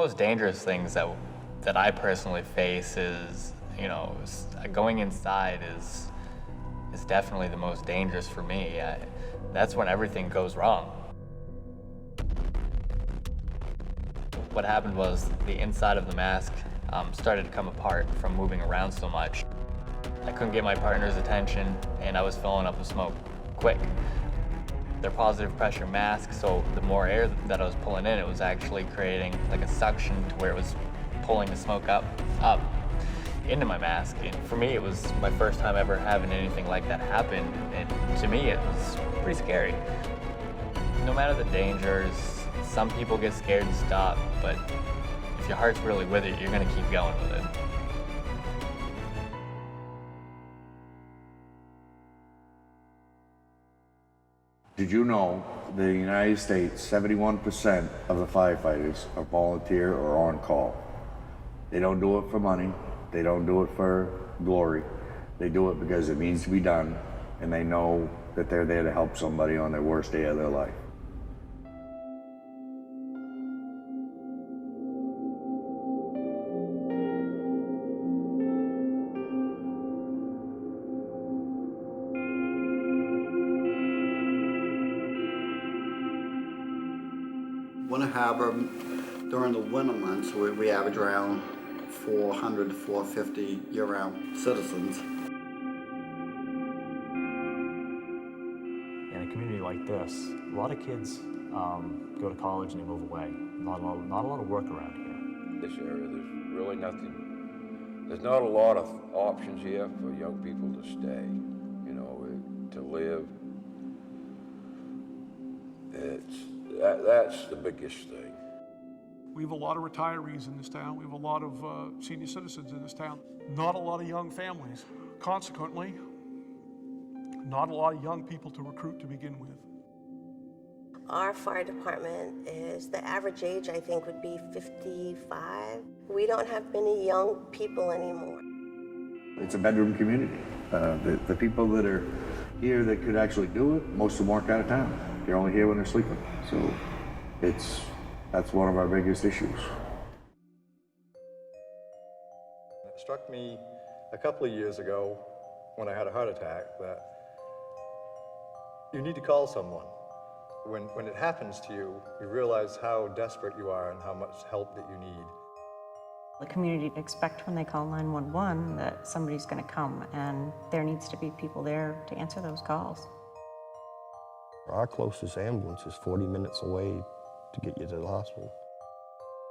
most dangerous things that I personally face is, going inside is definitely the most dangerous for me. That's when everything goes wrong. What happened was the inside of the mask started to come apart from moving around so much. I couldn't get my partner's attention, and I was filling up with smoke quick. They're positive pressure masks, so the more air that I was pulling in, it was actually creating like a suction to where it was pulling the smoke up into my mask. And for me, it was my first time ever having anything like that happen, and to me, it was pretty scary. No matter the dangers, some people get scared and stop, but if your heart's really with it, you're gonna keep going with it. Did you know the United States, 71% of the firefighters are volunteer or on call? They don't do it for money. They don't do it for glory. They do it because it needs to be done, and they know that they're there to help somebody on their worst day of their life. Winter Harbor, during the winter months, we average around 400 to 450 year-round citizens. In a community like this, a lot of kids go to college and they move away. Not a lot of work around here. This area, there's really nothing. There's not a lot of options here for young people to stay, to live. That's the biggest thing. We have a lot of retirees in this town. We have a lot of senior citizens in this town. Not a lot of young families. Consequently, not a lot of young people to recruit to begin with. Our fire department is, the average age I think would be 55. We don't have many young people anymore. It's a bedroom community. The people that are here that could actually do it, most of them work out of town. They're only here when they're sleeping. So that's one of our biggest issues. It struck me a couple of years ago when I had a heart attack that you need to call someone. When it happens to you, you realize how desperate you are and how much help that you need. The community expects when they call 911 that somebody's going to come, and there needs to be people there to answer those calls. Our closest ambulance is 40 minutes away to get you to the hospital.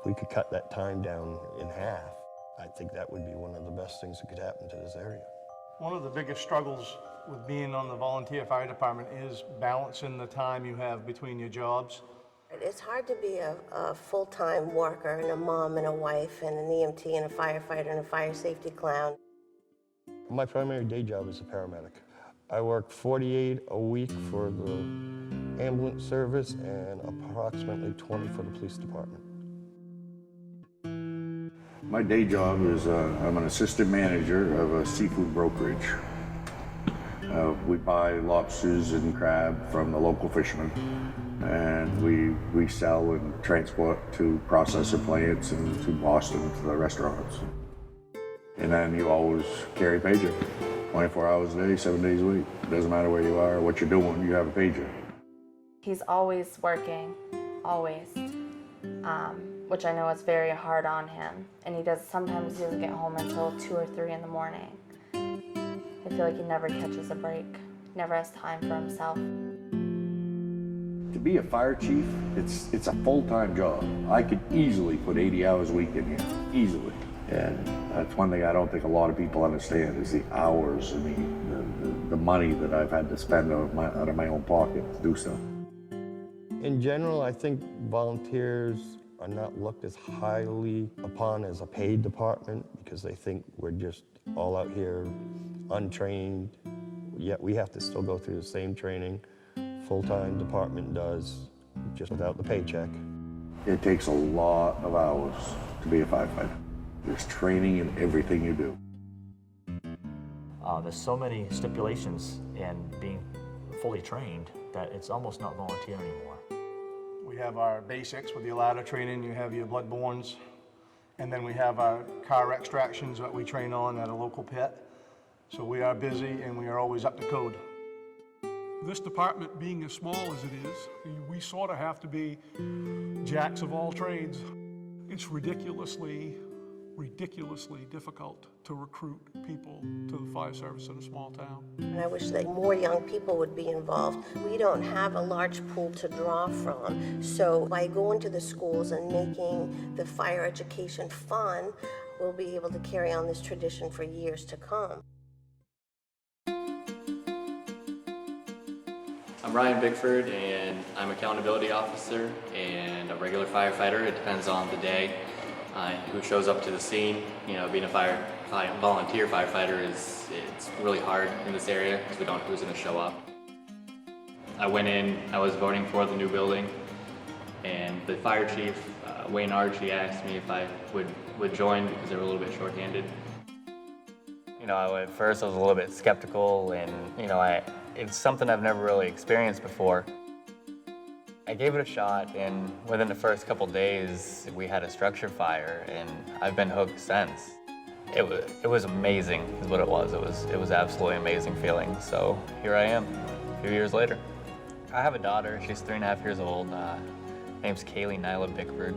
If we could cut that time down in half, I think that would be one of the best things that could happen to this area. One of the biggest struggles with being on the volunteer fire department is balancing the time you have between your jobs. It's hard to be a full-time worker and a mom and a wife and an EMT and a firefighter and a fire safety clown. My primary day job is a paramedic. I work 48 a week for the ambulance service and approximately 20 for the police department. My day job is I'm an assistant manager of a seafood brokerage. We buy lobsters and crab from the local fishermen, and we sell and transport to processor plants and to Boston to the restaurants. And then you always carry a pager, 24 hours a day, 7 days a week. It doesn't matter where you are or what you're doing, you have a pager. He's always working, always, which I know is very hard on him. And sometimes he doesn't get home until 2 or 3 in the morning. I feel like he never catches a break, never has time for himself. To be a fire chief, it's a full-time job. I could easily put 80 hours a week in here, easily. And that's one thing I don't think a lot of people understand is the hours and the money that I've had to spend out of my own pocket to do so. In general, I think volunteers are not looked as highly upon as a paid department because they think we're just all out here untrained, yet we have to still go through the same training full-time department does, just without the paycheck. It takes a lot of hours to be a firefighter. There's training in everything you do. There's so many stipulations in being fully trained that it's almost not volunteer anymore. We have our basics with your ladder training, you have your bloodborns, and then we have our car extractions that we train on at a local pit. So we are busy and we are always up to code. This department being as small as it is, we sort of have to be jacks of all trades. It's ridiculously difficult to recruit people to the fire service in a small town. And I wish that more young people would be involved. We don't have a large pool to draw from. So by going to the schools and making the fire education fun, we'll be able to carry on this tradition for years to come. I'm Ryan Bickford, and I'm accountability officer and a regular firefighter. It depends on the day, who shows up to the scene. You know, being a volunteer firefighter it's really hard in this area because we don't know who's going to show up. I went in, I was voting for the new building, and the fire chief, Wayne Archie, asked me if I would join because they were a little bit shorthanded. You know, at first I was a little bit skeptical, and you know, it's something I've never really experienced before. I gave it a shot, and within the first couple days, we had a structure fire, and I've been hooked since. It was amazing, is what it was. It was absolutely amazing feeling. So here I am, a few years later. I have a daughter. She's 3.5 years old. Her name's Kaylee Nyla Bickford.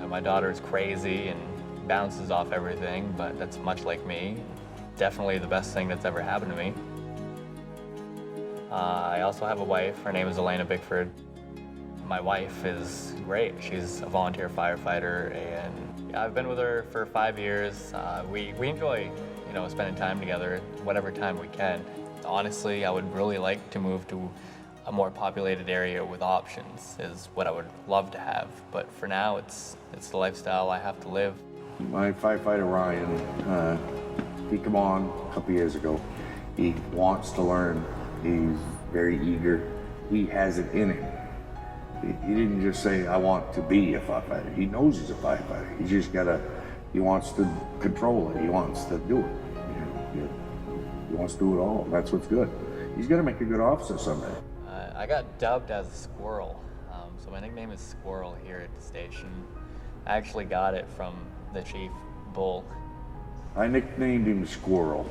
My daughter is crazy and bounces off everything, but that's much like me. Definitely the best thing that's ever happened to me. I also have a wife. Her name is Elena Bickford. My wife is great. She's a volunteer firefighter, and I've been with her for 5 years. We enjoy, you know, spending time together, whatever time we can. Honestly, I would really like to move to a more populated area with options, is what I would love to have. But for now, it's the lifestyle I have to live. My firefighter Ryan, he came on a couple years ago. He wants to learn. He's very eager. He has it in him. He didn't just say, I want to be a firefighter. He knows he's a firefighter. He wants to control it. He wants to do it. He wants to do it all. That's what's good. He's gonna make a good officer someday. I got dubbed as a squirrel. So my nickname is Squirrel here at the station. I actually got it from the chief, Bull. I nicknamed him Squirrel.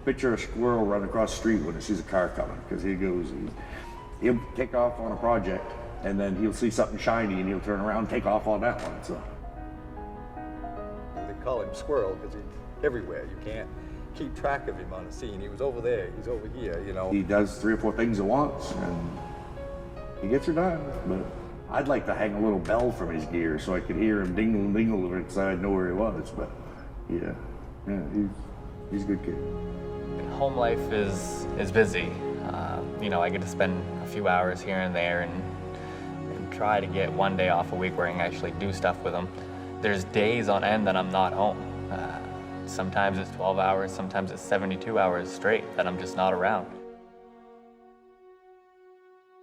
Picture a squirrel running across the street when he sees a car coming, because he'll take off on a project, and then he'll see something shiny and he'll turn around and take off on that one. So They call him Squirrel because he's everywhere. You can't keep track of him on a scene. He was over there, he's over here, you know. he does 3 or 4 things at once, and he gets her done. But I'd like to hang a little bell from his gear so I could hear him dingle dingle because I'd know where he was. But yeah, he's a good kid. Home life is busy. You know, I get to spend a few hours here and there and try to get one day off a week where I can actually do stuff with them. There's days on end that I'm not home. Sometimes it's 12 hours, sometimes it's 72 hours straight that I'm just not around.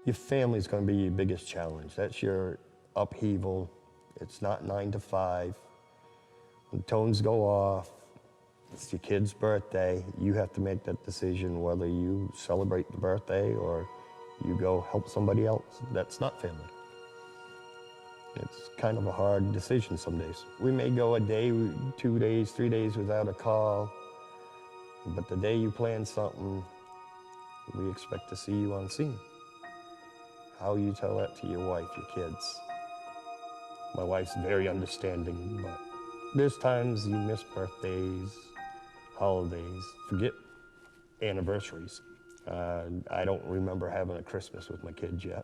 Your family's going to be your biggest challenge. That's your upheaval. It's not 9 to 5. When tones go off, it's your kid's birthday. You have to make that decision whether you celebrate the birthday or you go help somebody else. That's not family. It's kind of a hard decision some days. We may go a day, 2 days, 3 days without a call, but the day you plan something, we expect to see you on scene. How you tell that to your wife, your kids. My wife's very understanding, but there's times you miss birthdays, holidays, forget anniversaries. I don't remember having a Christmas with my kids yet.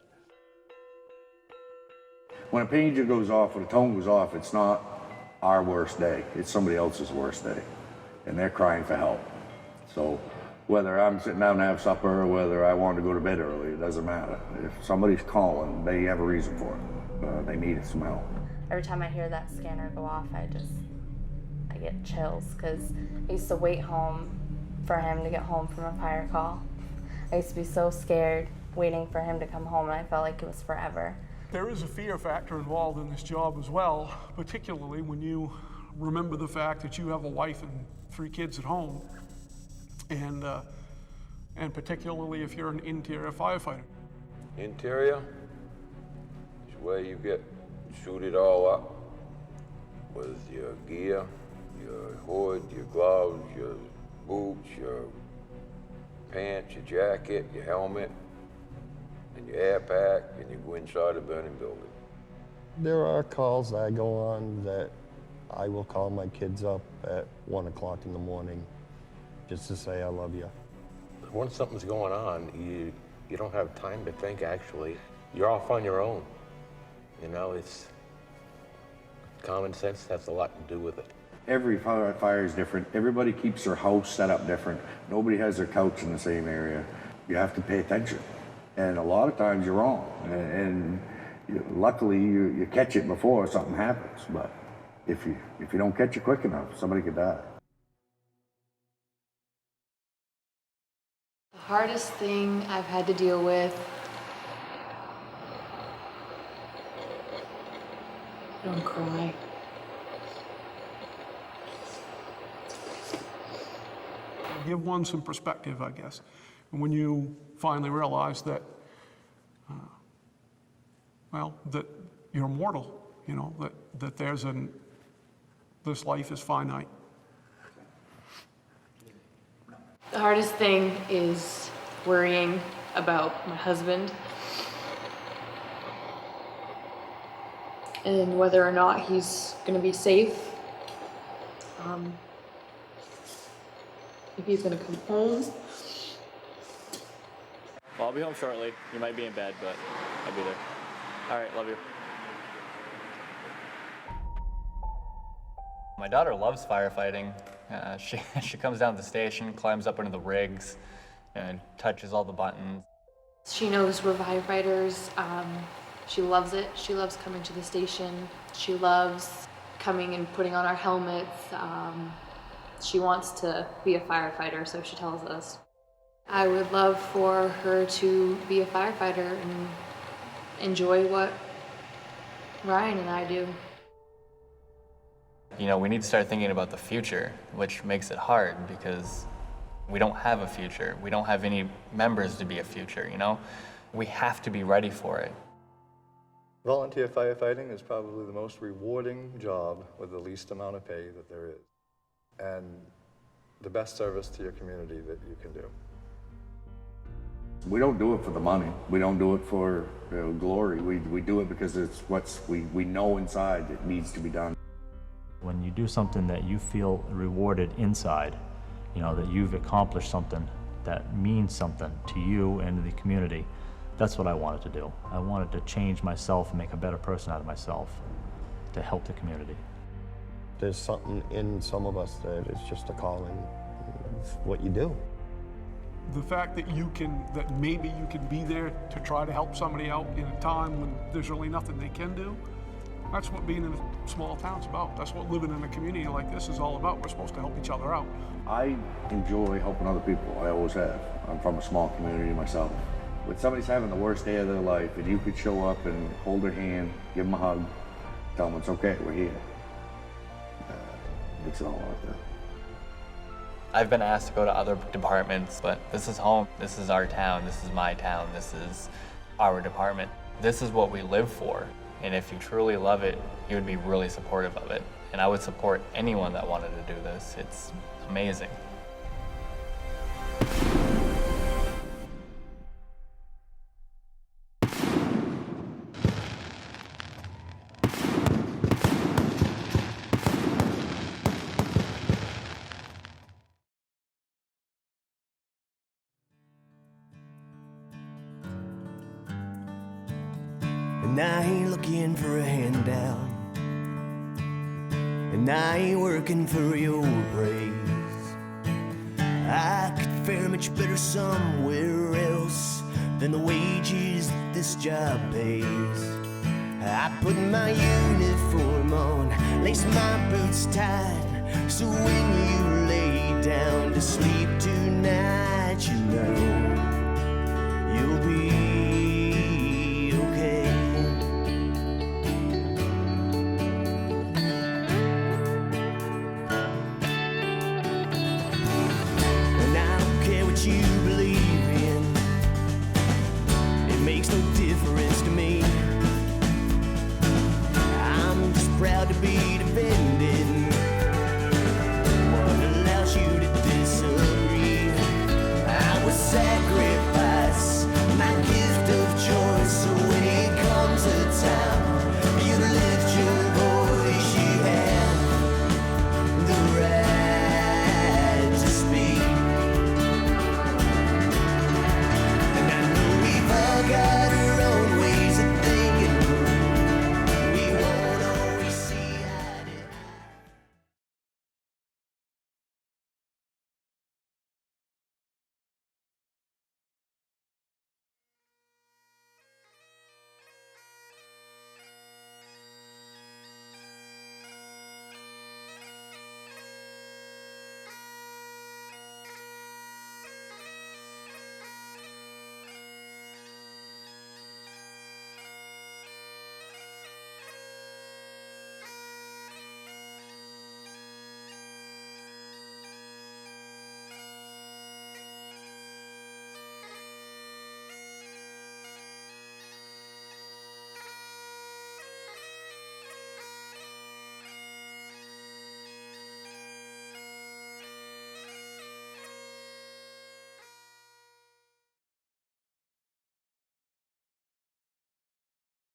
When a pager goes off, when a tone goes off, it's not our worst day. It's somebody else's worst day. And they're crying for help. So whether I'm sitting down to have supper or whether I want to go to bed early, it doesn't matter. If somebody's calling, they have a reason for it. They need some help. Every time I hear that scanner go off, I get chills because I used to wait home for him to get home from a fire call. I used to be so scared waiting for him to come home, and I felt like it was forever. There is a fear factor involved in this job as well, particularly when you remember the fact that you have a wife and 3 kids at home, and particularly if you're an interior firefighter. Interior is where you get suited all up with your gear, your hood, your gloves, your boots, your pants, your jacket, your helmet, and your air pack, and you go inside a burning building. There are calls that I go on that I will call my kids up at 1 o'clock in the morning just to say I love you. Once something's going on, you don't have time to think, actually. You're off on your own. You know, it's common sense has a lot to do with it. Every fire is different. Everybody keeps their house set up different. Nobody has their couch in the same area. You have to pay attention. And a lot of times you're wrong. And luckily you catch it before something happens. But if you don't catch it quick enough, somebody could die. The hardest thing I've had to deal with, don't cry. Give one some perspective, I guess. And when you finally realize that, that you're mortal, you know, that this life is finite. The hardest thing is worrying about my husband and whether or not he's going to be safe. If he's going to come home. Well, I'll be home shortly. You might be in bed, but I'll be there. All right, love you. My daughter loves firefighting. She comes down to the station, climbs up into the rigs, and touches all the buttons. She knows we're firefighters. She loves it. She loves coming to the station. She loves coming and putting on our helmets. She wants to be a firefighter, so she tells us. I would love for her to be a firefighter and enjoy what Ryan and I do. You know, we need to start thinking about the future, which makes it hard because we don't have a future. We don't have any members to be a future, you know? We have to be ready for it. Volunteer firefighting is probably the most rewarding job with the least amount of pay that there is, and the best service to your community that you can do. We don't do it for the money. We don't do it for glory. We do it because it's we know inside it needs to be done. When you do something that you feel rewarded inside, you know, that you've accomplished something that means something to you and to the community, that's what I wanted to do. I wanted to change myself and make a better person out of myself to help the community. There's something in some of us that is just a calling. It's what you do. The fact that maybe you can be there to try to help somebody out in a time when there's really nothing they can do, that's what being in a small town's about. That's what living in a community like this is all about. We're supposed to help each other out. I enjoy helping other people. I always have. I'm from a small community myself. When somebody's having the worst day of their life and you could show up and hold their hand, give them a hug, tell them it's okay, we're here. Makes it all worth it. I've been asked to go to other departments, but this is home. This is our town. This is my town. This is our department. This is what we live for. And if you truly love it, you would be really supportive of it. And I would support anyone that wanted to do this. It's amazing. And I ain't looking for a handout, and I ain't working for your praise. I could fare much better somewhere else than the wages that this job pays. I put my uniform on, lace my boots tight, so when you lay down to sleep tonight, you know you'll be